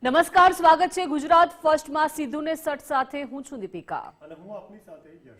નમસ્કાર, સ્વાગત છે ગુજરાત ફર્સ્ટમાં સીધુને સટ સાથે. હું છું દીપિકા અને હું આપની સાથે યશ.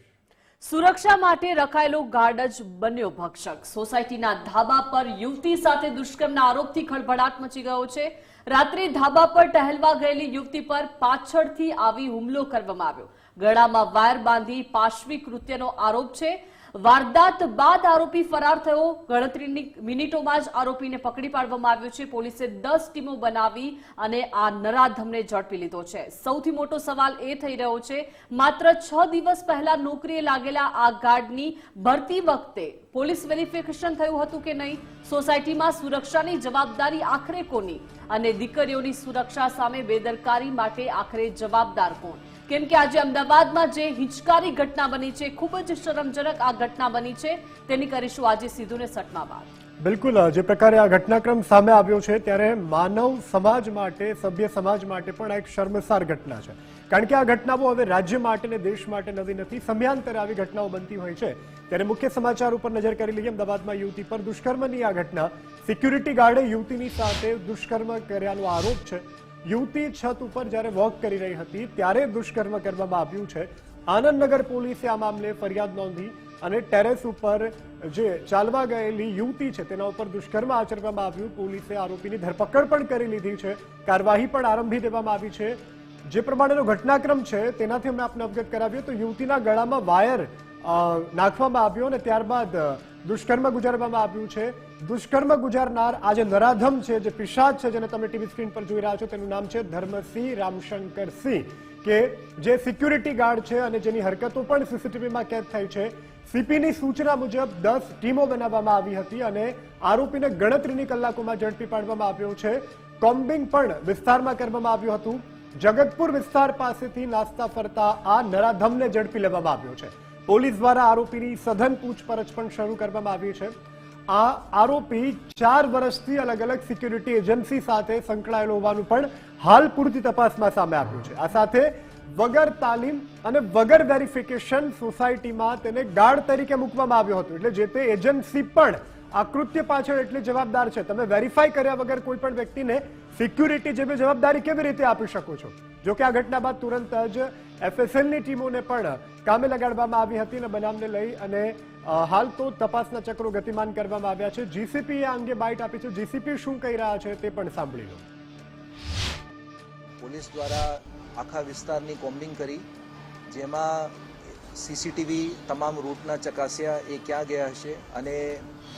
સુરક્ષા માટે રખાયેલો ગાર્ડ જ બન્યો ભક્ષક. સોસાયટીના ધાબા પર યુવતી સાથે દુષ્કર્મના આરોપથી ખળભળાટ મચી ગયો છે. રાત્રે ધાબા પર ટહેલવા ગયેલી યુવતી પર પાછળથી આવી હુમલો કરવામાં આવ્યો. ગળામાં વાયર બાંધી પાશવી કૃત્યનો આરોપ છે. વારદાત બાદ આરોપી ફરાર થયો. ગણતરીની મિનિટોમાં જ આરોપીને પકડી પાડવામાં આવ્યો છે. પોલીસે 10 ટીમો બનાવી અને આ નરાધમને ઝડપી લીધો છે. સૌથી મોટો સવાલ એ થઈ રહ્યો છે, માત્ર 6 દિવસ પહેલા નોકરીએ લાગેલા આ ગાર્ડની ભરતી વખતે પોલીસ વેરિફિકેશન થયું હતું કે નહીં? સોસાયટીમાં સુરક્ષાની જવાબદારી આખરે કોની? અને દીકરીઓની સુરક્ષા સામે બેદરકારી માટે આખરે જવાબદાર કોણ? કેમ કે આજે અમદાવાદમાં જે હિંચકારી ઘટના બની છે, ખૂબ જ શરમજનક આ ઘટના બની છે, તેની કરીશું આજે સીધુને સટમાં વાત. બિલકુલ, જે પ્રકારે આ ઘટનાક્રમ સામે આવ્યો છે ત્યારે માનવ સમાજ માટે, સભ્ય સમાજ માટે પણ એક શર્મસાર ઘટના છે. કારણ કે આ ઘટનાઓ હવે રાજ્ય માટે ને દેશ માટે નવી નથી. સમયાંતરે આવી ઘટનાઓ બનતી હોય છે. ત્યારે મુખ્ય સમાચાર ઉપર નજર કરી લઈએ. અમદાવાદમાં યુવતી પર દુષ્કર્મની આ ઘટના. સિક્યુરિટી ગાર્ડે યુવતીની સાથે દુષ્કર્મ કર્યાનો આરોપ છે. યુવતી છત ઉપર જ્યારે વોક કરી રહી હતી ત્યારે દુષ્કર્મ કરવામાં આવ્યું છે. આનંદનગર પોલીસે આ મામલે ફરિયાદ નોંધી અને ટેરેસ ઉપર જે ચાલવા ગયેલી યુવતી છે તેના ઉપર દુષ્કર્મ આચરવામાં આવ્યું. પોલીસે આરોપીની ધરપકડ પણ કરી લીધી છે. કાર્યવાહી પણ આરંભી દેવામાં આવી છે. જે પ્રમાણેનો ઘટનાક્રમ છે તેનાથી અમે આપને અવગત કરાવીએ તો યુવતીના ગળામાં વાયર નાખવામાં આવ્યો અને ત્યારબાદ દુષ્કર્મ ગુજારવામાં આવ્યું છે. દુષ્કર્મ ગુજારનાર આ જે નરાધમ છે, જે પિશાચ છે, જેને તમે ટીવી સ્ક્રીન પર જોઈ રહ્યા છો, તેનું નામ છે ધર્મસિંહ રામશંકર સિંહ, કે જે સિક્યુરિટી ગાર્ડ છે અને જેની હરકતો પણ સીસીટીવીમાં કેદ થઈ છે. સીપીની સૂચના મુજબ 10 ટીમો બનાવવામાં આવી હતી અને આરોપીને ગણતરીની કલાકોમાં ઝડપી પાડવામાં આવ્યો છે. કોમ્બિંગ પણ વિસ્તારમાં કરવામાં આવ્યું હતું. જગતપુર વિસ્તાર પાસેથી નાસ્તા ફરતા આ નરાધમને ઝડપી લેવામાં આવ્યો છે. પોલીસ દ્વારા આરોપીની સઘન પૂછપરછ પણ શરૂ કરવામાં આવી છે. આ આરોપી 4 વર્ષથી અલગ અલગ સિક્યુરિટી એજન્સી સાથે સંકળાયેલો હોવાનું પણ હાલ પૂરતી તપાસમાં સામે આવ્યું છે. આ સાથે વગર તાલીમ અને વગર વેરિફિકેશન સોસાયટીમાં તેને ગાર્ડ તરીકે મૂકવામાં આવ્યો હતો. એટલે જે તે એજન્સી પણ આ કૃત્ય પાછળ એટલી જવાબદાર છે. તમે વેરીફાઈ કર્યા વગર કોઈ પણ વ્યક્તિને સિક્યુરિટી જેવી જવાબદારી કેવી રીતે આપી શકો છો? જો કે આ ઘટના બાદ તુરંત જ એફએસએલની ટીમોને પણ કામે લગાડવામાં આવી હતી અને બનાવને લઈ અને હાલ તો તપાસના ચક્રો ગતિમાન કરવામાં આવ્યા છે. જીસીપી આ અંગે બાઇટ આપી છે. જીસીપી શું કહી રહ્યા છે તે પણ સાંભળી લો. પોલીસ દ્વારા આખા વિસ્તારની કોમ્બિંગ કરી, જેમાં સીસીટીવી તમામ રૂટના ચકાસ્યા, એ ક્યાં ગયા હશે, અને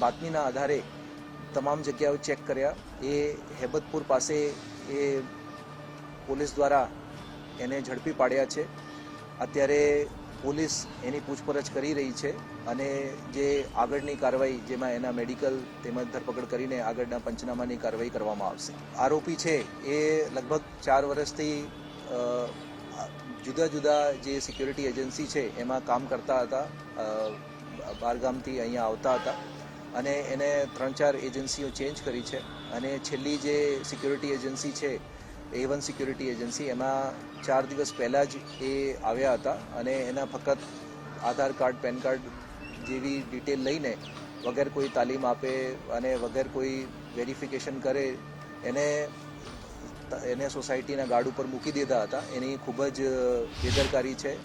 બાતમીના આધારે તમામ જગ્યાઓ ચેક કર્યા. એ હેબતપુર પાસે એ પોલીસ દ્વારા એને ઝડપી પાડ્યા છે. અત્યારે પોલીસ એની પૂછપરછ કરી રહી છે અને જે આગળની કાર્યવાહી, જેમાં એના મેડિકલ તેમજ ધરપકડ કરીને આગળના પંચનામાની કાર્યવાહી કરવામાં આવશે. આરોપી છે એ લગભગ 4 વર્ષથી જુદા જુદા જે સિક્યુરિટી એજન્સી છે એમાં કામ કરતા હતા. બહારગામથી અહીંયા આવતા હતા અને એને 3-4 એજન્સીઓ ચેન્જ કરી છે. અને છેલ્લી જે સિક્યુરિટી એજન્સી છે, A1 સિક્યુરિટી એજન્સી, એમાં 4 દિવસ પહેલાં જ એ આવ્યા હતા અને એના ફક્ત આધાર કાર્ડ, પેન કાર્ડ જેવી ડિટેલ લઈને વગર કોઈ તાલીમ આપે અને વગર કોઈ વેરિફિકેશન કરે એને સોસાયટીના ગાર્ડ ઉપર મૂકી દીધા હતા. એની ખૂબ જ બેદરકારી છે.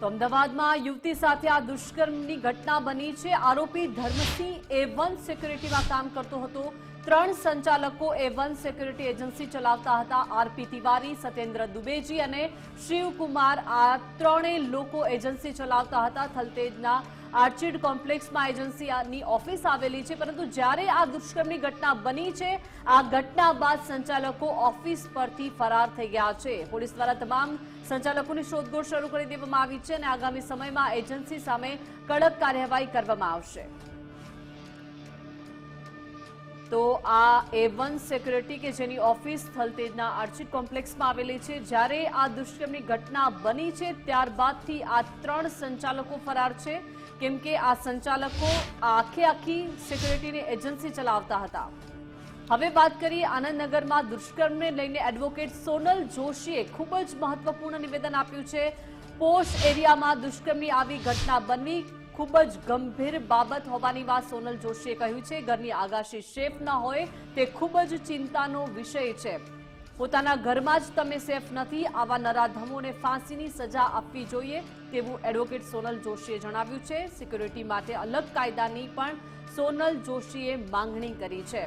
તો અમદાવાદમાં યુવતી સાથે આ દુષ્કર્મની ઘટના બની છે. આરોપી ધર્મસિંહ A1 સિક્યુરિટીમાં કામ કરતો હતો. 3 સંચાલકો A1 સિક્યુરિટી એજન્સી ચલાવતા હતા. આરપી તિવારી, સત્યેન્દ્ર દુબેજી અને શિવકુમાર, આ 3 લોકો એજન્સી ચલાવતા હતા. થલતેજના આર્ચિડ કોમ્પ્લેક્સમાં એજન્સીની ઓફિસ આવેલી છે. પરંતુ જ્યારે આ દુષ્કર્મની ઘટના બની છે, આ ઘટના બાદ સંચાલકો ઓફિસ પરથી ફરાર થઈ ગયા છે. પોલીસ દ્વારા તમામ સંચાલકોની શોધખોળ શરૂ કરી દેવામાં આવી છે અને આગામી સમયમાં એજન્સી સામે કડક કાર્યવાહી કરવામાં આવશે. તો આ A1 સિક્યુરિટી કે જેની ઓફિસ થલતેજના આર્ચિડ કોમ્પ્લેક્સમાં આવેલી છે, જ્યારે આ દુષ્કર્મની ઘટના બની છે ત્યારબાદથી આ 3 સંચાલકો ફરાર છે. કેમ કે આ સંચાલકો આખી સિક્યુરિટીની એજન્સી ચલાવતા હતા. હવે વાત કરીએ આનંદનગરમાં દુષ્કર્મને લઈને એડવોકેટ સોનલ જોશીએ ખૂબ જ મહત્વપૂર્ણ નિવેદન આપ્યું છે. પોશ એરિયામાં દુષ્કર્મની આવી ઘટના બનવી ખૂબ જ ગંભીર બાબત હોવાની વાત સોનલ જોશીએ કહ્યું છે. ઘરની આગાશી સેફ ન હોય તે ખૂબ જ ચિંતાનો વિષય છે. પોતાના ઘરમાં જ તમે સેફ નથી, આવા નરાધમોને ફાંસીની સજા આપવી જોઈએ તેવું એડવોકેટ સોનલ જોશીએ જણાવ્યું છે. સિક્યુરિટી માટે અલગ કાયદાની પણ સોનલ જોશીએ માંગણી કરી છે.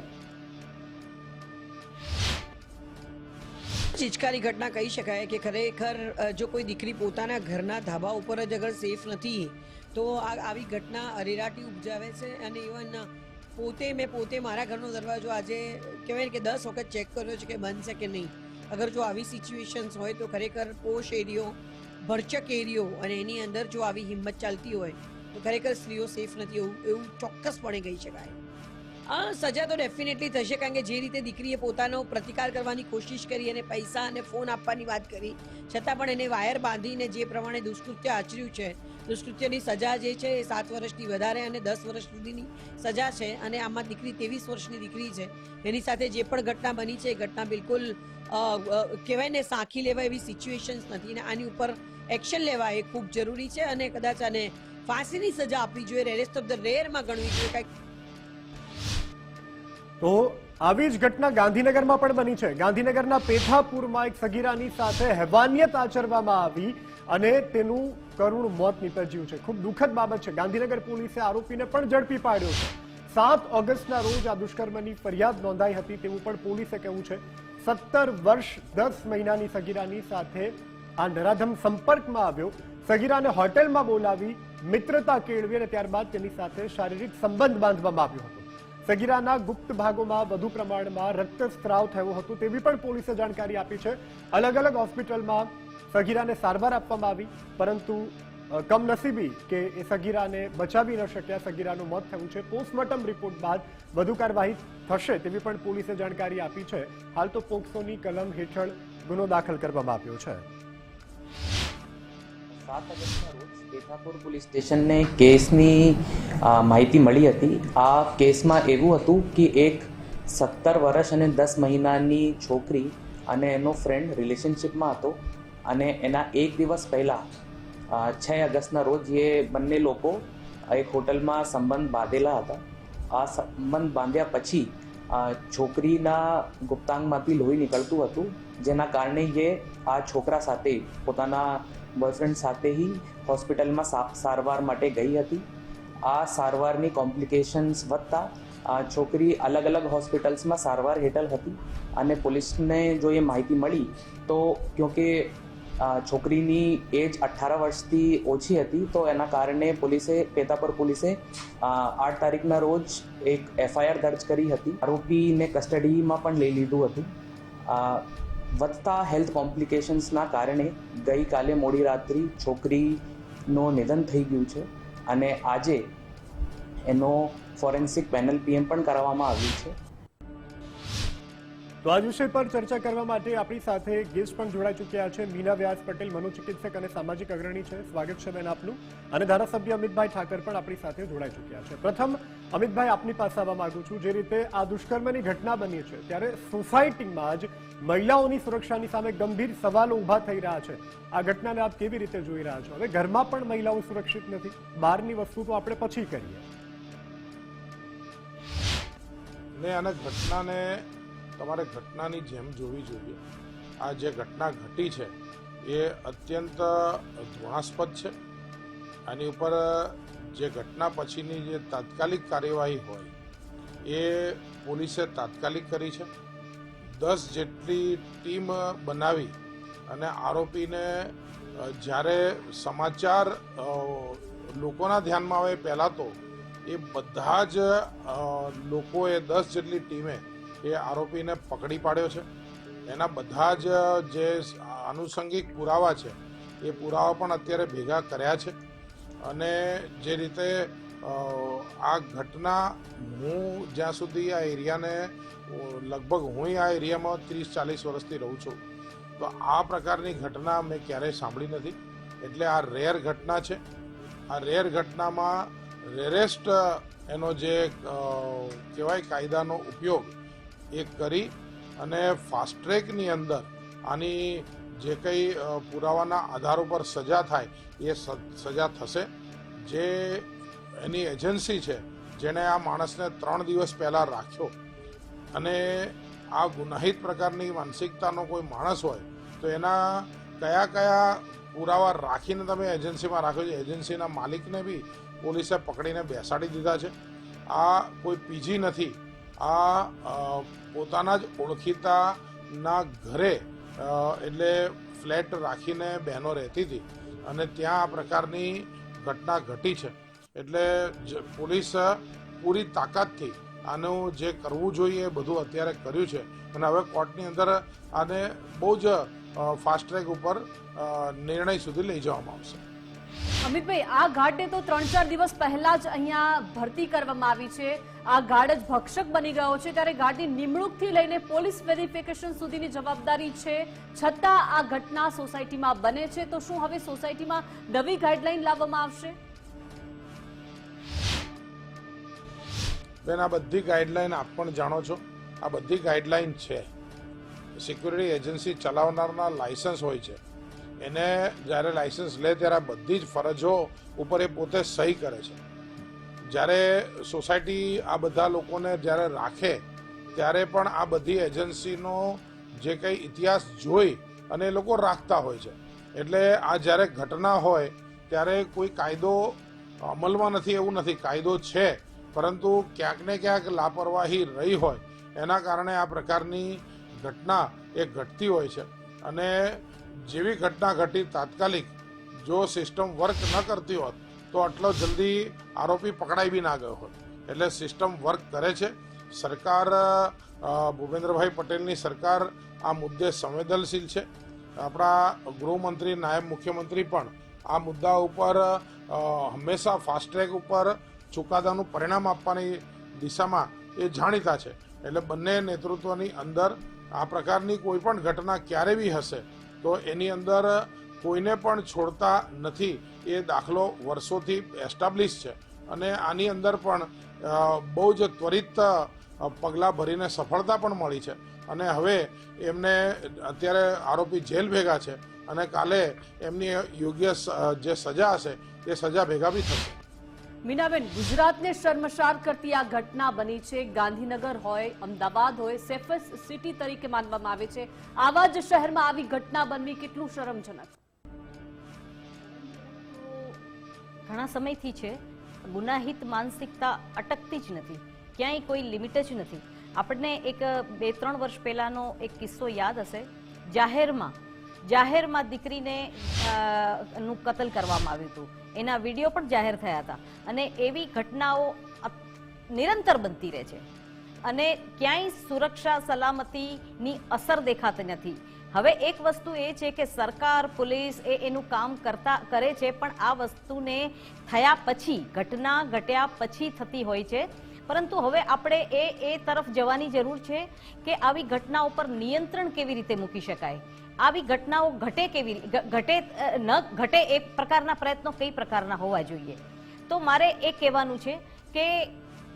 ચિચકારી ઘટના કહી શકાય કે ખરેખર જો કોઈ દીકરી પોતાના ઘરના ધાબા ઉપર જ અગર સેફ નથી તો આવી ઘટના અરેરાટી ઉપજાવે છે. અને ઇવન મેં પોતે મારા ઘરનો દરવાજો આજે કહેવાય કે 10 વખત ચેક કર્યો છે કે બંધ છે કે નહીં. અગર જો આવી સિચ્યુએશન્સ હોય તો ખરેખર પોશ એરિયો, ભરચક એરિયો અને એની અંદર જો આવી હિંમત ચાલતી હોય તો ખરેખર સ્ત્રીઓ સેફ નથી એવું ચોક્કસપણે કહી શકાય. સજા તો ડેફિનેટલી થશે, કારણ કે જે રીતે દીકરીએ પોતાનો પ્રતિકાર કરવાની કોશિશ કરી અને પૈસા અને ફોન આપવાની વાત કરી છતાં પણ એને વાયર બાંધીને જે પ્રમાણે દુષ્કૃત્ય આચર્યું છે, દુષ્કૃત્યની સજા જે છે એ 7 વર્ષથી વધારે અને 10 વર્ષ સુધીની સજા છે. અને આમાં દીકરી 23 વર્ષની દીકરી છે. એની સાથે જે પણ ઘટના બની છે એ ઘટના બિલકુલ કહેવાય ને સાંખી લેવા એવી સિચ્યુએશન્સ નથી. અને આની ઉપર એક્શન લેવા એ ખૂબ જરૂરી છે અને કદાચ આને ફાંસીની સજા આપવી જોઈએ, રેરેસ્ટ ઓફ ધ રેરમાં ગણવી જોઈએ. કંઈક તો આવી જ ઘટના ગાંધીનગરમાં પણ બની છે. ગાંધીનગરના પેથાપુરમાં એક સગીરાની સાથે હેવાનિયત આચરવામાં આવી અને તેનું કરુણ મોત નીપજ્યું છે. ખૂબ દુઃખદ બાબત છે. ગાંધીનગર પોલીસે આરોપીને પણ ઝડપી પાડ્યો છે. 7 ઓગસ્ટના રોજ આ દુષ્કર્મની ફરિયાદ નોંધાઈ હતી તેવું પણ પોલીસે કહ્યું છે. 17 વર્ષ 10 મહિનાની સગીરાની સાથે આ નરાધમ સંપર્કમાં આવ્યો. સગીરાને હોટેલમાં બોલાવી મિત્રતા કેળવી અને ત્યારબાદ તેની સાથે શારીરિક સંબંધ બાંધવામાં આવ્યો હતો. સગીરાના ગુપ્ત ભાગોમાં વધુ પ્રમાણમાં રક્તસ્રાવ થયો હતો તેવી પણ પોલીસે જાણકારી આપી છે. અલગ અલગ હોસ્પિટલમાં સગીરાને સારવાર આપવામાં આવી, પરંતુ કમનસીબી કે એ સગીરાને બચાવી ન શક્યા. સગીરાનું મોત થયું છે. પોસ્ટમોર્ટમ રિપોર્ટ બાદ વધુ કાર્યવાહી થશે તેવી પણ પોલીસે જાણકારી આપી છે. હાલ તો પોક્સોની કલમ હેઠળ ગુનો દાખલ કરવામાં આવ્યો છે. 7 ઓગસ્ટના રોજ પેથાપુર પોલીસ સ્ટેશનને કેસની માહિતી મળી હતી. આ કેસમાં એવું હતું કે એક 17 વર્ષ અને 10 મહિનાની છોકરી અને એનો ફ્રેન્ડ રિલેશનશિપમાં હતો અને એના એક દિવસ પહેલાં 6 ઓગસ્ટના રોજ એ બંને લોકો એક હોટલમાં સંબંધ બાંધેલા હતા. આ સંબંધ બાંધ્યા પછી છોકરીના ગુપ્તાંગમાંથી લોહી નીકળતું હતું, જેના કારણે એ આ છોકરા સાથે પોતાના બોયફ્રેન્ડ સાથે હોસ્પિટલમાં સારવાર માટે ગઈ હતી. આ સારવારની કોમ્પ્લિકેશન્સ વધતા છોકરી અલગ અલગ હોસ્પિટલ્સમાં સારવાર હેઠળ હતી અને પોલીસને જો એ માહિતી મળી તો ક્યોંકિ છોકરીની એજ 18 વર્ષથી ઓછી હતી તો એના કારણે પેથાપુર પોલીસે 8 તારીખના રોજ એક FIR દર્જ કરી હતી. આરોપીને કસ્ટડીમાં પણ લઈ લીધું હતું. વધતા હેલ્થ કોમ્પ્લિકેશન્સના કારણે ગઈકાલે મોડી રાત્રિ છોકરીનું નિધન થઈ ગયું છે અને આજે એનો ફોરેન્સિક પેનલ PM પણ કરવામાં આવ્યું છે. તો આ વિષય પર ચર્ચા કરવા માટે આપણી સાથે ગેસ્ટ પણ જોડાઈ ચૂક્યા છે. મીના વ્યાસ પટેલ મનોચિકિત્સક અને સામાજિક અગ્રણી છે. સ્વાગત છે બેન આપનું. અને ધારાસભ્ય અમિતભાઈ ઠાકર પણ આપણી સાથે જોડાઈ ચૂક્યા છે. પ્રથમ અમિતભાઈ, આપની પાસે આવવા માંગુ છું. જે રીતે આ દુષ્કર્મની ઘટના બની છે ત્યારે સોસાયટીમાં જ મહિલાઓની સુરક્ષાની સામે ગંભીર સવાલો ઊભા થઈ રહ્યા છે. આ ઘટનાને આપ કેવી રીતે જોઈ રહ્યા છો? હવે ઘરમાં પણ મહિલાઓ સુરક્ષિત નથી, બહારની વસ્તુ તો આપણે પછી કરીએ. અને ઘટનાને તમારે ઘટનાની જેમ જોવી જોઈએ. આ જે ઘટના ઘટી છે એ અત્યંત ધૃણાસ્પદ છે. આની ઉપર જે ઘટના પછીની જે તાત્કાલિક કાર્યવાહી હોય એ પોલીસે તાત્કાલિક કરી છે. 10 જેટલી ટીમ બનાવી અને આરોપીને જ્યારે સમાચાર લોકોના ધ્યાનમાં આવે પહેલાં તો એ બધા જ લોકોએ 10 જેટલી ટીમે એ આરોપીને પકડી પાડ્યો છે. એના બધા જ જે આનુષંગિક પુરાવા છે એ પુરાવા પણ અત્યારે ભેગા કર્યા છે. અને જે રીતે આ ઘટના હું જ્યાં સુધી આ એરિયાને લગભગ હું આ એરિયામાં 30-40 વર્ષથી રહું છું તો આ પ્રકારની ઘટના મેં ક્યારેય સાંભળી નથી. એટલે આ રેર ઘટના છે. આ રેર ઘટનામાં રેરેસ્ટ એનો જે કહેવાય કાયદાનો ઉપયોગ એ કરી અને ફાસ્ટ ટ્રેકની અંદર આની જે કંઈ પુરાવાના આધાર ઉપર સજા થાય એ સજા થશે. જે એની એજન્સી છે જેણે આ માણસને 3 દિવસ પહેલા રાખ્યો અને આ ગુનાહિત પ્રકારની માનસિકતાનો કોઈ માણસ હોય તો એના કયા કયા પુરાવા રાખીને તમે એજન્સીમાં રાખ્યો છે. એજન્સીના માલિકને બી પોલીસે પકડીને બેસાડી દીધા છે. આ કોઈ પીજી નથી, આ પોતાના જ ઓળખીતાના ઘરે એટલે ફ્લેટ રાખીને બહેનો રહેતી હતી અને ત્યાં આ પ્રકારની ઘટના ઘટી છે. એટલે પોલીસ પૂરી તાકાતથી આનું જે કરવું જોઈએ એ બધું અત્યારે કર્યું છે અને હવે કોર્ટની અંદર આને બહુ જ ફાસ્ટ ટ્રેક ઉપર નિર્ણય સુધી લઈ જવામાં આવશે. અમિતભાઈ, આ ગાર્ડને તો 3-4 દિવસ પહેલા જ અહીંયા ભરતી કરવામાં આવી છે. આ ગાર્ડ જ ભક્ષક બની ગયો છે, ત્યારે ગાર્ડની નિમણૂકથી લઈને પોલીસ વેરિફિકેશન સુધીની જવાબદારી છે, છતાં આ ઘટના સોસાયટીમાં બને છે. તો શું હવે સોસાયટીમાં નવી ગાઈડલાઈન લાવવામાં આવશે? બેન, આ બધી ગાઈડલાઈન આપ પણ જાણો છો, આ બધી ગાઈડલાઈન છે. સિક્યુરિટી એજન્સી ચલાવનારના લાયસન્સ હોય છે, એને જ્યારે લાયસન્સ લે ત્યારે આ બધી જ ફરજો ઉપર એ પોતે સહી કરે છે. જ્યારે સોસાયટી આ બધા લોકોને જ્યારે રાખે ત્યારે પણ આ બધી એજન્સીનો જે કંઈ ઇતિહાસ જોઈ અને એ લોકો રાખતા હોય છે. એટલે આ જ્યારે ઘટના હોય ત્યારે કોઈ કાયદો અમલમાં નથી એવું નથી, કાયદો છે, પરંતુ ક્યાંક ને ક્યાંક લાપરવાહી રહી હોય એના કારણે આ પ્રકારની ઘટના એ ઘટતી હોય છે. અને જેવી ઘટના ઘટી તાત્કાલિક જો સિસ્ટમ વર્ક ન કરતી હોત તો આટલો જલ્દી આરોપી પકડાઈ બી ના ગયો હોત. એટલે સિસ્ટમ વર્ક કરે છે. સરકાર, ભૂપેન્દ્રભાઈ પટેલની સરકાર આ મુદ્દે સંવેદનશીલ છે. આપણા ગૃહમંત્રી, નાયબ મુખ્યમંત્રી પણ આ મુદ્દા ઉપર હંમેશા ફાસ્ટ ટ્રેક ઉપર ચુકાદાનું પરિણામ આપવાની દિશામાં એ જાણીતા છે. એટલે બંને નેતૃત્વની અંદર આ પ્રકારની કોઈ પણ ઘટના ક્યારે બી હશે તો એની અંદર કોઈને પણ છોડતા નથી. એ દાખલો વર્ષોથી એસ્ટાબ્લિશ છે અને આની અંદર પણ બહુ જ ત્વરિત પગલાં ભરીને સફળતા પણ મળી છે. અને હવે એમને અત્યારે આરોપી જેલ ભેગા છે અને કાલે એમની યોગ્ય જે સજા હશે એ સજા ભેગા બી થશે. મીનાબેન, ગુજરાતને શર્મસાર કરતી આ ઘટના બની છે. ગાંધીનગર હોય, અમદાવાદ હોય, સેફેસ્ટ સિટી તરીકે માનવામાં આવે છે. આવા જ શહેરમાં આવી ઘટના બનવી કેટલું શરમજનક? ઘણા સમયથી છે ગુનાહિત માનસિકતા અટકતી જ નથી, ક્યાંય કોઈ લિમિટ જ નથી. આપણને એક 2-3 વર્ષ પહેલાનો એક કિસ્સો યાદ હશે. જાહેરમાં દીકરીને નું કતલ કરવામાં આવ્યું હતું. એના વિડીયો પણ જાહેર થયા હતા અને એવી ઘટનાઓ નિરંતર બનતી રહે છે અને ક્યાંય સુરક્ષા સલામતીની અસર દેખાતી નથી. હવે એક વસ્તુ એ છે કે સરકાર, પોલીસ એનું કામ કરે છે, પણ આ વસ્તુને થયા પછી, ઘટના ઘટ્યા પછી થતી હોય છે. પરંતુ હવે આપણે એ તરફ જવાની જરૂર છે કે આવી ઘટનાઓ પર નિયંત્રણ કેવી રીતે મૂકી શકાય, આવી ઘટનાઓ ન ઘટે એ પ્રકારના પ્રયત્નો કઈ પ્રકારના હોવા જોઈએ. તો મારે એ કહેવાનું છે કે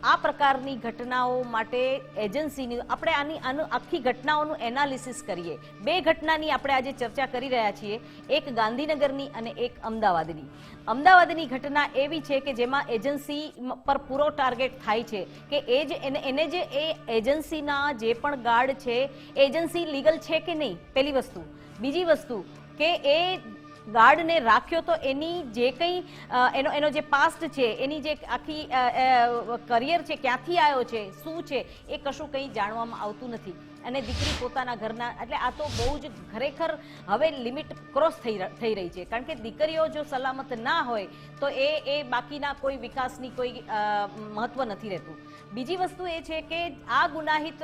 આ પ્રકારની ઘટનાઓ માટે એજન્સીની આપણે આખી ઘટનાઓનું એનાલિસિસ કરીએ. 2 ઘટનાની આપણે આજે ચર્ચા કરી રહ્યા છીએ, એક ગાંધીનગરની અને એક અમદાવાદની. અમદાવાદની ઘટના એવી છે કે જેમાં એજન્સી પર પૂરો ટાર્ગેટ થાય છે કે એને જે એ એજન્સીના જે પણ ગાર્ડ છે, એજન્સી લીગલ છે કે નહીં, પહેલી વસ્તુ. બીજી વસ્તુ કે એ ગાર્ડને રાખ્યો તો એની જે કંઈ એનો જે પાસ્ટ છે, એની જે આખી કરિયર છે, ક્યાંથી આવ્યો છે, શું છે, એ કશું કંઈ જાણવામાં આવતું નથી. અને દીકરી પોતાના ઘરના, એટલે આ તો બહુ જ ખરેખર હવે લિમિટ ક્રોસ થઈ રહી છે. કારણ કે દીકરીઓ જો સલામત ના હોય તો એ બાકીના કોઈ વિકાસની કોઈ મહત્વ નથી રહેતું. બીજી વસ્તુ એ છે કે આ ગુનાહિત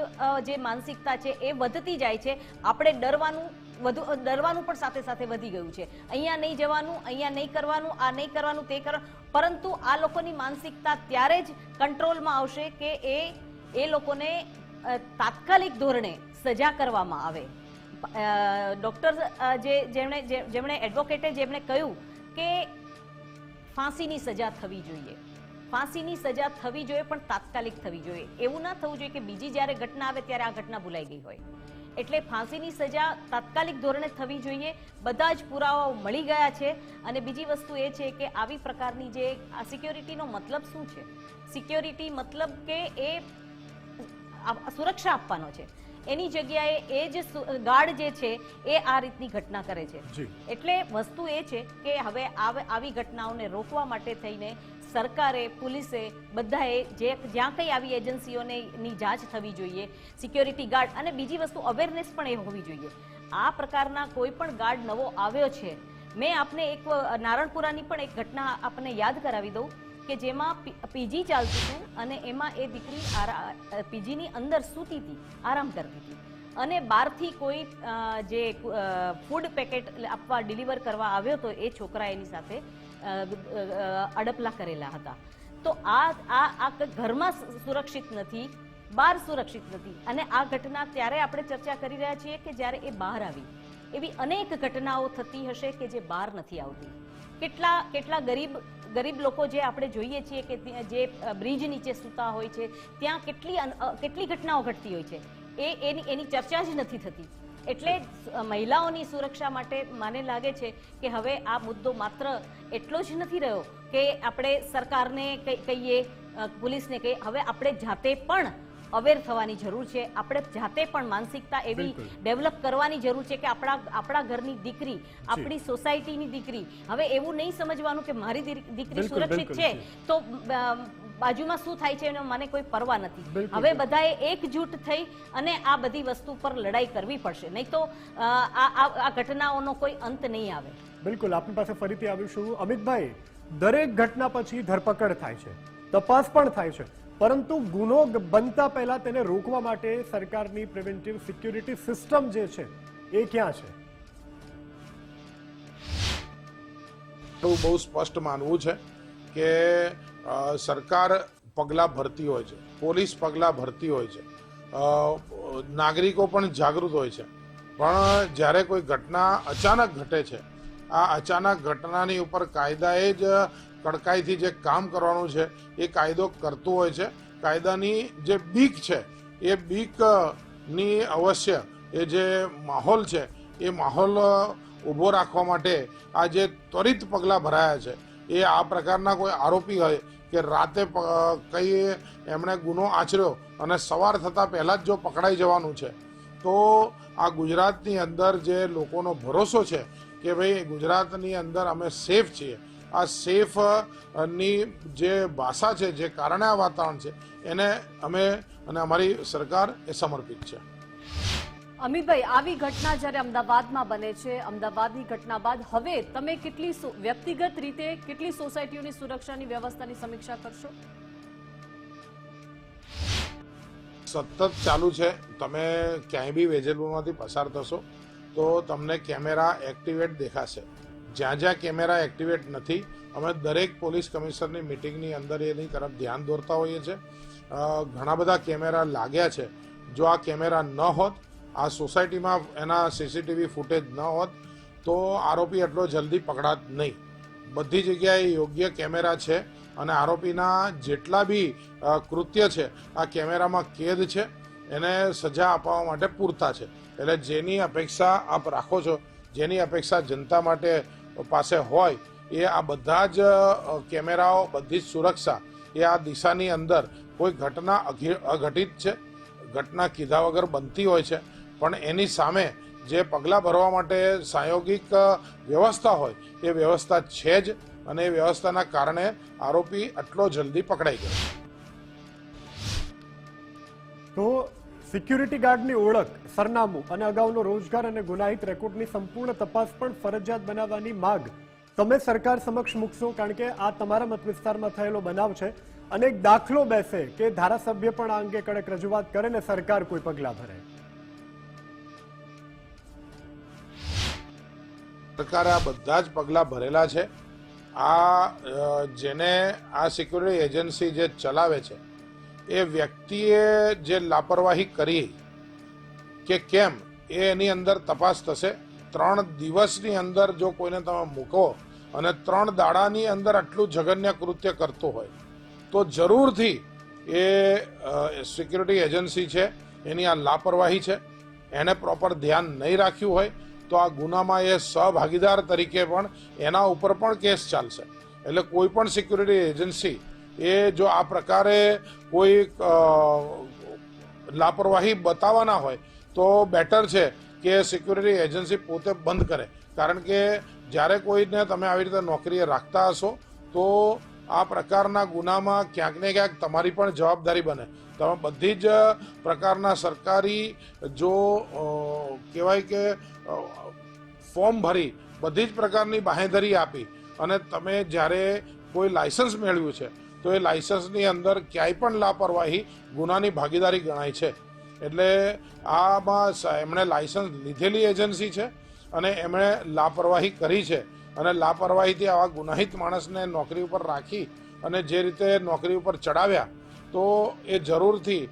જે માનસિકતા છે એ વધતી જાય છે. આપણે ડરવાનું પણ સાથે સાથે વધી ગયું છે. અહીંયા નહીં જવાનું, અહીંયા નહીં કરવાનું, આ નહીં કરવાનું, તે કરવાનું. પરંતુ આ લોકોની માનસિકતા ત્યારે જ કંટ્રોલમાં આવશે કે એ લોકોને તાત્કાલિક ધોરણે સજા કરવામાં આવે. ડોક્ટર જેમણે એડવોકેટે કહ્યું કે ફાંસીની સજા થવી જોઈએ, ફાંસીની સજા થવી જોઈએ, પણ તાત્કાલિક થવી જોઈએ. એવું ના થવું જોઈએ કે બીજી જ્યારે ઘટના આવે ત્યારે આ ઘટના ભૂલાઈ ગઈ હોય. એટલે ફાંસીની સજા તાત્કાલિક ધોરણે થવી જોઈએ. બધા જ પુરાવાઓ મળી ગયા છે. અને બીજી વસ્તુ એ છે કે આવી પ્રકારની જે આ સિક્યોરિટીનો મતલબ શું છે? સિક્યોરિટી મતલબ કે એ સુરક્ષા આપવાનો છે. એની જગ્યાએ એ જે ગાર્ડ જે છે એ આ રીતની ઘટના કરે છે. એટલે વસ્તુ એ છે કે હવે આવી ઘટનાઓને રોકવા માટે થઈને સરકારે, પોલીસે, બધાએ જ્યાં કંઈ આવી એજન્સીઓની જાંચ થવી જોઈએ, સિક્યોરિટી ગાર્ડ, અને બીજી વસ્તુ અવેરનેસ પણ એ હોવી જોઈએ. આ પ્રકારના કોઈ પણ ગાર્ડ નવો આવ્યો છે. મેં આપને એક નારણપુરાની પણ એક ઘટના આપને યાદ કરાવી દઉં કે જેમાં પીજી ચાલતું હતું અને એમાં એ દીકરી પીજીની અંદર સૂતી હતી, આરામ કરતી હતી, અને બહારથી કોઈ જે ફૂડ પેકેટ આપવા ડિલિવર કરવા આવ્યો હતો એ છોકરા એની સાથે અડપલા કરેલા હતા. તો આ ઘરમાં સુરક્ષિત નથી, બહાર સુરક્ષિત નથી. અને આ ઘટના ત્યારે આપણે ચર્ચા કરી રહ્યા છીએ કે જ્યારે એ બહાર આવી. એવી અનેક ઘટનાઓ થતી હશે કે જે બહાર નથી આવતી. કેટલા ગરીબ લોકો જે આપણે જોઈએ છીએ કે જે બ્રિજ નીચે સૂતા હોય છે, ત્યાં કેટલી ઘટનાઓ ઘટતી હોય છે, એની ચર્ચા જ નથી થતી. એટલે મહિલાઓની સુરક્ષા માટે મને લાગે છે કે હવે આ મુદ્દો માત્ર એટલો જ નથી રહ્યો કે આપણે સરકારને કહીએ, પોલીસને કહીએ. હવે આપણે જાતે પણ અવેર થવાની જરૂર છે. આપણે જાતે પણ માનસિકતા એવી ડેવલપ કરવાની જરૂર છે કે આપણા ઘરની દીકરી, આપણી સોસાયટીની દીકરી, હવે એવું નહીં સમજવાનું કે મારી દીકરી સુરક્ષિત છે તો બાજુમાં શું થાય છે એનો મને કોઈ પરવા નથી. હવે બધાએ એકજૂટ થઈ અને આ બધી વસ્તુ પર લડાઈ કરવી પડશે, નહીં તો આ ઘટનાઓનો કોઈ અંત નહીં આવે. બિલકુલ, આપની પાસે ફરીથી આવીશું. અમિતભાઈ, દરેક ઘટના પછી ધરપકડ થાય છે, તપાસ પણ થાય છે, પરંતુ ગુનો બનતા પહેલા તેને રોકવા માટે સરકારની પ્રિવેન્ટિવ સિક્યુરિટી સિસ્ટમ જે છે એ ક્યાં છે? બહુ સ્પષ્ટ માનવું છે કે સરકાર પગલાં ભરતી હોય છે, પોલીસ પગલાં ભરતી હોય છે, નાગરિકો પણ જાગૃત હોય છે, પણ જ્યારે કોઈ ઘટના અચાનક ઘટે છે, આ અચાનક ઘટનાની ઉપર કાયદાએ જ કડકાઈથી જે કામ કરવાનું છે એ કાયદો કરતું હોય છે. કાયદાની જે બીક છે એ બીકની અવશ્ય એ જે માહોલ છે એ માહોલ ઊભો રાખવા માટે આ જે ત્વરિત પગલાં ભરાયા છે એ આ પ્રકારના કોઈ આરોપી હોય કે રાતે કઈ એમણે ગુનો આચર્યો અને સવાર થતાં પહેલાં જ જો પકડાઈ જવાનું છે, તો આ ગુજરાતની અંદર જે લોકોનો ભરોસો છે કે ભાઈ ગુજરાતની અંદર અમે સેફ છીએ, આ સેફ ની જે ભાષા છે, જે કારણે આ વાતાવરણ છે, એને અમે અને અમારી સરકાર એ સમર્પિત છે. અમિતભાઈ, આવી ઘટના જ્યારે અમદાવાદમાં બને છે, અમદાવાદની ઘટના બાદ હવે તમે વ્યક્તિગત રીતે કેટલી સોસાયટીઓની સુરક્ષાની વ્યવસ્થાની સમીક્ષા કરશો? સતત ચાલુ છે. તમે ક્યાંય બી વેજલપુરમાંથી પસાર થશો તો તમને કેમેરા એક્ટિવેટ દેખાશે. જ્યાં જ્યાં કેમેરા એક્ટિવેટ નથી, અમે દરેક પોલીસ કમિશનરની મિટિંગની અંદર એની તરફ ધ્યાન દોરતા હોઈએ છીએ. ઘણા બધા કેમેરા લાગ્યા છે. જો આ કેમેરા ન હોત, આ સોસાયટીમાં એના સીસીટીવી ફૂટેજ ન હોત, તો આરોપી એટલો જલ્દી પકડાત નહીં. બધી જગ્યાએ યોગ્ય કેમેરા છે અને આરોપીના જેટલા બી કૃત્ય છે આ કેમેરામાં કેદ છે, એને સજા અપાવવા માટે પૂરતા છે. એટલે જેની અપેક્ષા આપ રાખો છો, જેની અપેક્ષા જનતા માટે પાસે હોય, એ આ બધા જ કેમેરાઓ, બધી જ સુરક્ષા એ આ દિશાની અંદર કોઈ ઘટના અઘટિત છે, ઘટના કીધા વગર બનતી હોય છે, પણ એની સામે જે પગલાં ભરવા માટે સાયોગિક વ્યવસ્થા હોય એ વ્યવસ્થા છે જ, અને એ વ્યવસ્થાના કારણે આરોપી આટલો જલ્દી પકડાઈ ગયો. તો સિક્યુરિટી ગાર્ડની ઓળખ, સરનામું અને અગાઉનો રોજગાર અને ગુનાહિત રેકોર્ડની સંપૂર્ણ તપાસ પણ ફરજિયાત બનાવવાની માંગ તમે સરકાર સમક્ષ મૂકશો? કારણ કે આ તમારા મત વિસ્તારમાં થયેલો બનાવ છે અને એક દાખલો બેસે કે ધારાસભ્ય પણ આ અંગે કડક રજૂઆત કરે ને સરકાર કોઈ પગલાં ભરે. સરકારે આ બધા જ પગલાં ભરેલા છે. આ જેને આ સિક્યુરિટી એજન્સી જે ચલાવે છે એ વ્યક્તિએ જે લાપરવાહી કરી કે કેમ એની અંદર તપાસ થશે. 3 દિવસની અંદર જો કોઈને તમે મૂકો અને 3 દાડાની અંદર આટલું જઘન્ય કૃત્ય કરતો હોય તો જરૂરથી એ સિક્યુરિટી એજન્સી છે એની આ લાપરવાહી છે. એને પ્રોપર ધ્યાન નહીં રાખ્યું હોય તો આ ગુનામાં એ સહભાગીદાર તરીકે પણ એના ઉપર પણ કેસ ચાલશે. એટલે કોઈ પણ સિક્યુરિટી એજન્સી એ જો આ પ્રકારે કોઈ લાપરવાહી બતાવવાના હોય તો બેટર છે કે સિક્યુરિટી એજન્સી પોતે બંધ કરે. કારણ કે જ્યારે કોઈને તમે આવી રીતે નોકરીએ રાખતા હશો તો આ પ્રકારના ગુનામાં ક્યાંક ને ક્યાંક તમારી પણ જવાબદારી બને. તમે બધી જ પ્રકારના સરકારી જો કહેવાય કે ફોર્મ ભરી બધી જ પ્રકારની બાંહેધરી આપી અને તમે જ્યારે કોઈ લાયસન્સ મેળવ્યું છે તો એ લાયસન્સની અંદર ક્યાંય પણ લાપરવાહી ગુનાની ભાગીદારી ગણાય છે. એટલે આમાં એમણે લાયસન્સ લીધેલી એજન્સી છે અને એમણે લાપરવાહી કરી છે અને લાપરવાહીથી આવા ગુનાહિત માણસને નોકરી ઉપર રાખી અને જે રીતે નોકરી ઉપર ચડાવ્યા તો એ જરૂરથી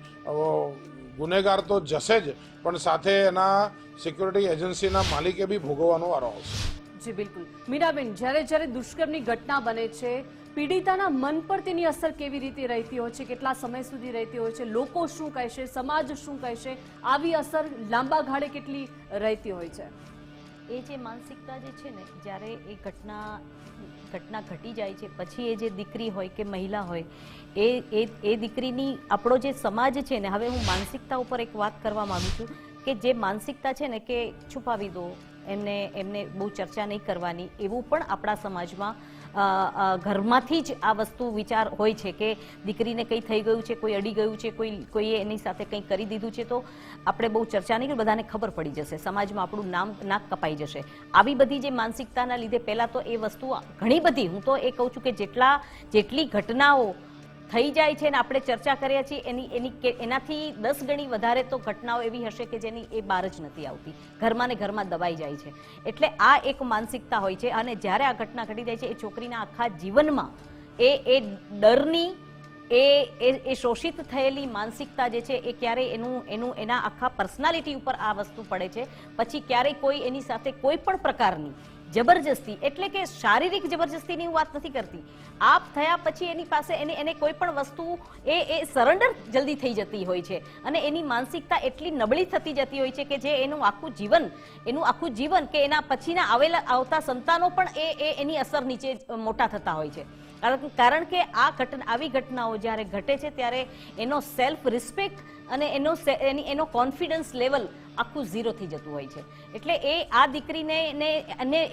ગુનેગાર તો જશે જ, પણ સાથે એના સિક્યુરિટી એજન્સીના માલિકે બી ભોગવવાનો વારો આવશે. જી બિલકુલ. મીરાબેન, જ્યારે દુષ્કર્મની ઘટના બને છે, પીડિતાના મન પર તેની અસર કેવી રીતે રહેતી હોય છે, કેટલા સમય સુધી રહેતી હોય છે, લોકો શું કહેશે, સમાજ શું કહેશે, આવી અસર લાંબા ગાળે કેટલી રહેતી હોય છે? એ જે માનસિકતા જે છે ને, જ્યારે એ ઘટના ઘટી જાય છે પછી એ જે દીકરી હોય કે મહિલા હોય એ દીકરીની આપણો જે સમાજ છે ને, હવે હું માનસિકતા ઉપર એક વાત કરવા માંગુ છું કે જે માનસિકતા છે ને કે છુપાવી દો, એમને બહુ ચર્ચા નહીં કરવાની, એવું પણ આપણા સમાજમાં ઘરમાંથી જ આ વસ્તુ વિચાર હોય છે કે દીકરીને કંઈ થઈ ગયું છે, કોઈ અડી ગયું છે, કોઈએ એની સાથે કંઈ કરી દીધું છે તો આપણે બહુ ચર્ચા નહીં કરીએ, બધાને ખબર પડી જશે, સમાજમાં આપણું નાક કપાઈ જશે. આવી બધી જે માનસિકતાના લીધે પહેલાં તો એ વસ્તુ ઘણી બધી, હું તો એ કહું છું કે જેટલી ઘટનાઓ થઈ જાય છે ને આપણે ચર્ચા કર્યા છીએ એનાથી 10 ગણી વધારે તો ઘટનાઓ એવી હશે કે જેની એ બહાર જ નથી આવતી, ઘરમાં ને ઘરમાં દબાઈ જાય છે. એટલે આ એક માનસિકતા હોય છે અને જ્યારે આ ઘટના ઘટી જાય છે એ છોકરીના આખા જીવનમાં એ ડરની એ શોષિત થયેલી માનસિકતા જે છે એ ક્યારેય એના આખા પર્સનાલિટી ઉપર આ વસ્તુ પડે છે. પછી ક્યારેય કોઈ એની સાથે કોઈ પણ પ્રકારની જબરજસ્તી, એટલે કે શારીરિક જબરજસ્તીની હું વાત નથી કરતી, આપ થયા પછી એની પાસે એને કોઈ પણ વસ્તુ એ સરેન્ડર જલ્દી થઈ જતી હોય છે અને એની માનસિકતા એટલી નબળી થતી જતી હોય છે કે જે એનું આખું જીવન કે એના પછીના આવતા સંતાનો પણ એની અસર નીચે મોટા થતા હોય છે. કારણ કે આવી ઘટનાઓ જ્યારે ઘટે છે ત્યારે એનો સેલ્ફ રિસ્પેક્ટ અને એનો કોન્ફિડન્સ લેવલ આખું ઝીરો થઈ જતું હોય છે. એટલે આ દીકરીને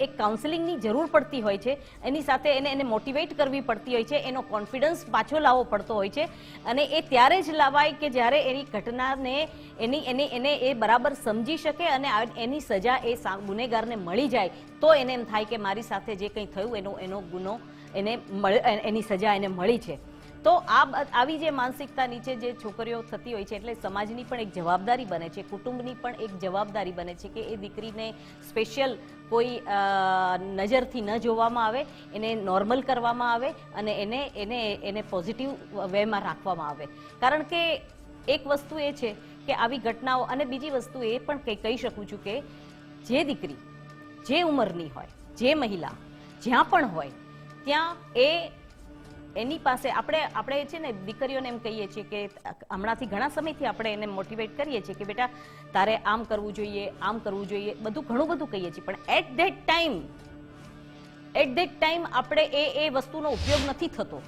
એક કાઉન્સેલિંગની જરૂર પડતી હોય છે, એની સાથે એને મોટિવેટ કરવી પડતી હોય છે, એનો કોન્ફિડન્સ પાછો લાવવો પડતો હોય છે અને એ ત્યારે જ લાવાય કે જ્યારે એની ઘટનાને એને એ બરાબર સમજી શકે અને એની સજા એ ગુનેગારને મળી જાય તો એને એમ થાય કે મારી સાથે જે કંઈ થયું એનો ગુનો એની સજા એને મળી છે. તો આવી જે માનસિકતા નીચે જે છોકરીઓ થતી હોય છે એટલે સમાજની પણ એક જવાબદારી બને છે, કુટુંબની પણ એક જવાબદારી બને છે કે એ દીકરીને સ્પેશિયલ કોઈ નજરથી ન જોવામાં આવે, એને નોર્મલ કરવામાં આવે અને એને પોઝિટિવ વેમાં રાખવામાં આવે. કારણ કે એક વસ્તુ એ છે કે આવી ઘટનાઓ, અને બીજી વસ્તુ એ પણ કહી શકું છું કે જે દીકરી જે ઉંમરની હોય, જે મહિલા જ્યાં પણ હોય ત્યાં એની પાસે આપણે છે ને દીકરીઓને એમ કહીએ છીએ કે હમણાંથી ઘણા સમયથી આપણે એને મોટિવેટ કરીએ છીએ કે બેટા તારે આમ કરવું જોઈએ, આમ કરવું જોઈએ, ઘણું બધું કહીએ છીએ, પણ એટ ધેટ ટાઈમ આપણે એ વસ્તુનો ઉપયોગ નથી થતો,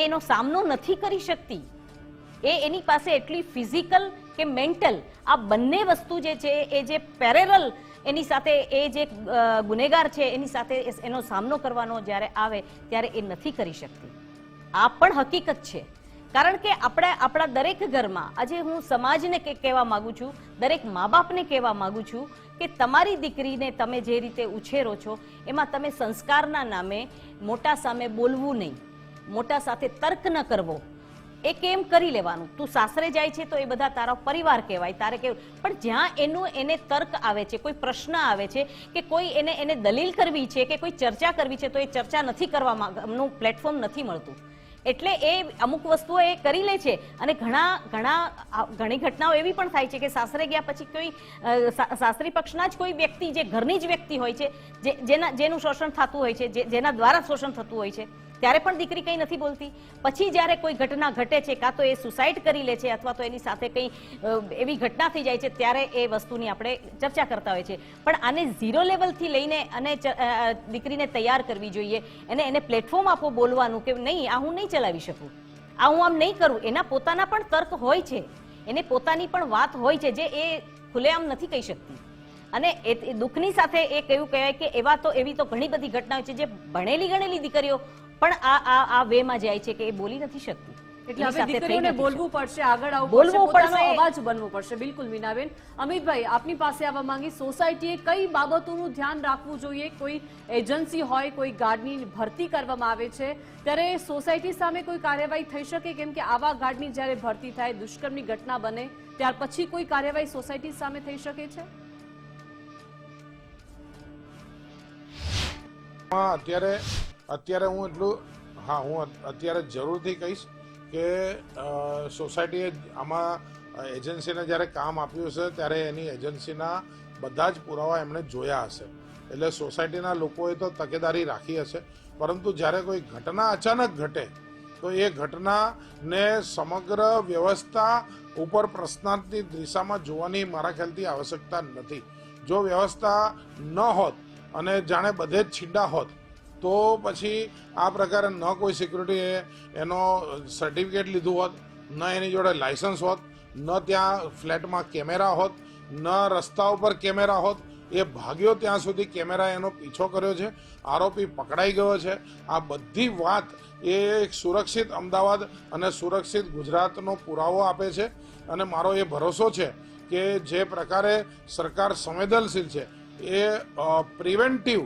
એનો સામનો નથી કરી શકતી, એની પાસે એટલી ફિઝિકલ કે મેન્ટલ આ બંને વસ્તુ જે છે એ જે પેરેલલ એની સાથે એ જે ગુનેગાર છે એની સાથે એનો સામનો કરવાનો જ્યારે આવે ત્યારે એ નથી કરી શકતી. આ પણ હકીકત છે. કારણ કે આપણા દરેક ઘરમાં આજે હું સમાજને કહેવા માંગુ છું, દરેક મા બાપને કહેવા માંગુ છું કે તમારી દીકરીને તમે જે રીતે ઉછેરો છો એમાં તમે સંસ્કારના નામે મોટા સામે બોલવું નહીં, મોટા સાથે તર્ક ન કરવો. એ કેમ કરી લેવાનું, તું સાસરે જાય છે તો એ બધા તારા પરિવાર કહેવાય, તારે કેવું, પણ જ્યાં એને તર્ક આવે છે, કોઈ પ્રશ્ન આવે છે કે કોઈ એને દલીલ કરવી છે કે કોઈ ચર્ચા કરવી છે તો એ ચર્ચા નથી કરવાનું પ્લેટફોર્મ નથી મળતું. એટલે એ અમુક વસ્તુઓ એ કરી લે છે અને ઘણી ઘટનાઓ એવી પણ થાય છે કે સાસરે ગયા પછી કોઈ સાસરી પક્ષના જ કોઈ વ્યક્તિ, જે ઘરની જ વ્યક્તિ હોય છે જેનું શોષણ થતું હોય છે, જેના દ્વારા શોષણ થતું હોય છે, ત્યારે પણ દીકરી કંઈ નથી બોલતી. પછી જ્યારે કોઈ ઘટના ઘટે છે, કાં તો એ સુસાઇડ કરી લે છે અથવા તો એની સાથે કંઈ એવી ઘટના થઈ જાય છે, ત્યારે એ વસ્તુની આપણે ચર્ચા કરતા હોય છે. પણ આને ઝીરો લેવલથી લઈને અને દીકરીને તૈયાર કરવી જોઈએ, એને પ્લેટફોર્મ આપો બોલવાનું કે નહીં, આ હું નહીં ચલાવી શકું, આ હું આમ નહીં કરું. એના પોતાના પણ તર્ક હોય છે, એને પોતાની પણ વાત હોય છે, જે એ ખુલ્લેઆમ નથી કહી શકતી. અને એ દુઃખની સાથે એ કેવું કહેવાય કે એવી તો ઘણી બધી ઘટનાઓ છે જે ભણેલી ગણેલી દીકરીઓ પણ આ વેમાં જાય છે કે એ બોલી નથી શકતી. એટલે હવે દીકરીઓને બોલવું પડશે, આગળ આવવું બોલવું પડશે, પોતાનો પડશે. અવાજ બનવું પડશે. બિલકુલ મીનાબેન. અમિતભાઈ, આપની પાસે આવવા માંગી, સોસાયટીએ કઈ બાબતોનું ધ્યાન રાખવું જોઈએ? કોઈ એજન્સી હોય, કોઈ ગાર્ડની ભરતી કરવામાં આવે છે ત્યારે સોસાયટી સામે કોઈ કાર્યવાહી થઈ શકે? કેમ કે આવા ગાર્ડની જ્યારે ભરતી થાય, દુષ્કર્મની ઘટના બને, ત્યાર પછી કોઈ કાર્યવાહી સોસાયટી સામે થઈ શકે છે? અત્યારે હું અત્યારે જરૂરથી કહીશ કે સોસાયટીએ આમાં એજન્સીને જ્યારે કામ આપ્યું હશે ત્યારે એની એજન્સીના બધા જ પુરાવા એમણે જોયા હશે. એટલે સોસાયટીના લોકોએ તો તકેદારી રાખી હશે, પરંતુ જ્યારે કોઈ ઘટના અચાનક ઘટે તો એ ઘટનાને સમગ્ર વ્યવસ્થા ઉપર પ્રશ્નાર્થની દિશામાં જોવાની મારા ખ્યાલથી આવશ્યકતા નથી. જો વ્યવસ્થા ન હોત અને જાણે બધે જ છીંડા હોત તો પછી આ પ્રકારે ન કોઈ સિક્યુરિટીએ એનો સર્ટિફિકેટ લીધું હોત, ન એની જોડે લાયસન્સ હોત, ન ત્યાં ફ્લેટમાં કેમેરા હોત, ન રસ્તા ઉપર કેમેરા હોત. એ ભાગ્યો ત્યાં સુધી કેમેરા એનો પીછો કર્યો છે, આરોપી પકડાઈ ગયો છે. આ બધી વાત એ એક સુરક્ષિત અમદાવાદ અને સુરક્ષિત ગુજરાતનો પુરાવો આપે છે. અને મારો એ ભરોસો છે કે જે પ્રકારે સરકાર સંવેદનશીલ છે, એ પ્રિવેન્ટિવ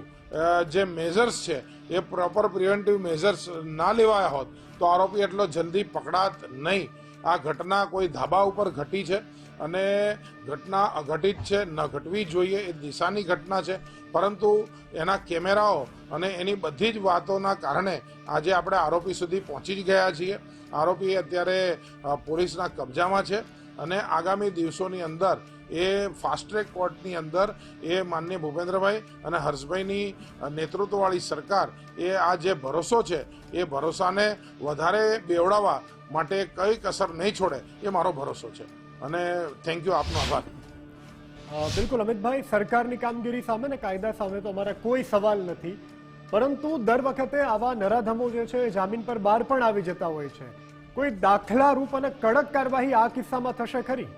જે મેઝર્સ છે એ પ્રોપર પ્રિવેન્ટિવ મેઝર્સ ના લેવાયા હોત તો આરોપી એટલો જલ્દી પકડાત નહીં. આ ઘટના કોઈ ધાબા ઉપર ઘટી છે અને ઘટના અઘટિત છે, ન ઘટવી જોઈએ, એ દિશાની ઘટના છે. પરંતુ એના કેમેરાઓ અને એની બધી જ વાતોના કારણે આજે આપણે આરોપી સુધી પહોંચી જ ગયા છીએ. આરોપી અત્યારે પોલીસના કબજામાં છે અને આગામી દિવસોની અંદર એ ફાસ્ટ ટ્રેક કોર્ટની અંદર એ માનનીય ભૂપેન્દ્રભાઈ અને હર્ષભાઈની નેતૃત્વવાળી સરકાર એ આ જે ભરોસો છે એ ભરોસાને વધારે બેવડાવવા માટે કઈ કસર નહીં છોડે એ મારો ભરોસો છે. અને થેન્ક યુ, આપનો આભાર. બિલકુલ અમિતભાઈ, સરકારની કામગીરી સામે ને કાયદા સામે તો અમારા કોઈ સવાલ નથી, પરંતુ દર વખતે આવા નરાધમો જે છે એ જામીન પર બહાર પણ આવી જતા હોય છે. કોઈ દાખલા રૂપ અને કડક કાર્યવાહી આ કિસ્સામાં થશે ખરી?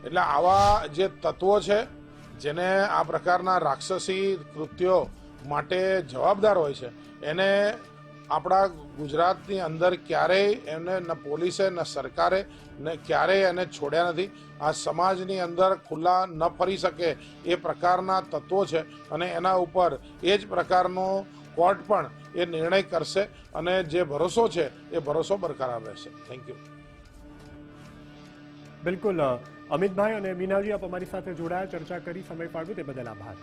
એટલે આવા જે તત્વો છે જેને આ પ્રકારના રાક્ષસી કૃત્યો માટે જવાબદાર હોય છે એને આપણા ગુજરાતની અંદર ક્યારેય એને ન પોલીસે ન સરકારે ને ક્યારેય એને છોડ્યા નથી. આ સમાજની અંદર ખુલ્લા ન ફરી શકે એ પ્રકારના તત્વો છે અને એના ઉપર એ જ પ્રકારનો કોર્ટ પણ એ નિર્ણય કરશે અને જે ભરોસો છે એ ભરોસો બરકરાર રહેશે. Thank you. બિલકુલ અમિતભાઈ અને મીનાજી, આપ અમારી સાથે જોડાયા, ચર્ચા કરી, સમય ફાળવ્યો તે બદલ આભાર.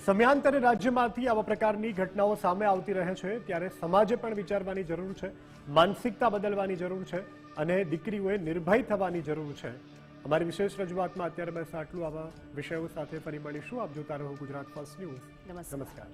સમયાંતરે રાજ્યમાંથી આવા પ્રકારની ઘટનાઓ સામે આવતી રહે છે ત્યારે સમાજે પણ વિચારવાની જરૂર છે, માનસિકતા બદલવાની જરૂર છે અને દીકરીઓએ નિર્ભય થવાની જરૂર છે. અમારી વિશેષ રજૂઆતમાં અત્યારે બસ આટલું. આવા વિષયો સાથે ફરી મળીશું. આપ જોતા રહો ગુજરાત ફર્સ્ટ ન્યૂઝ. નમસ્કાર. નમસ્કાર.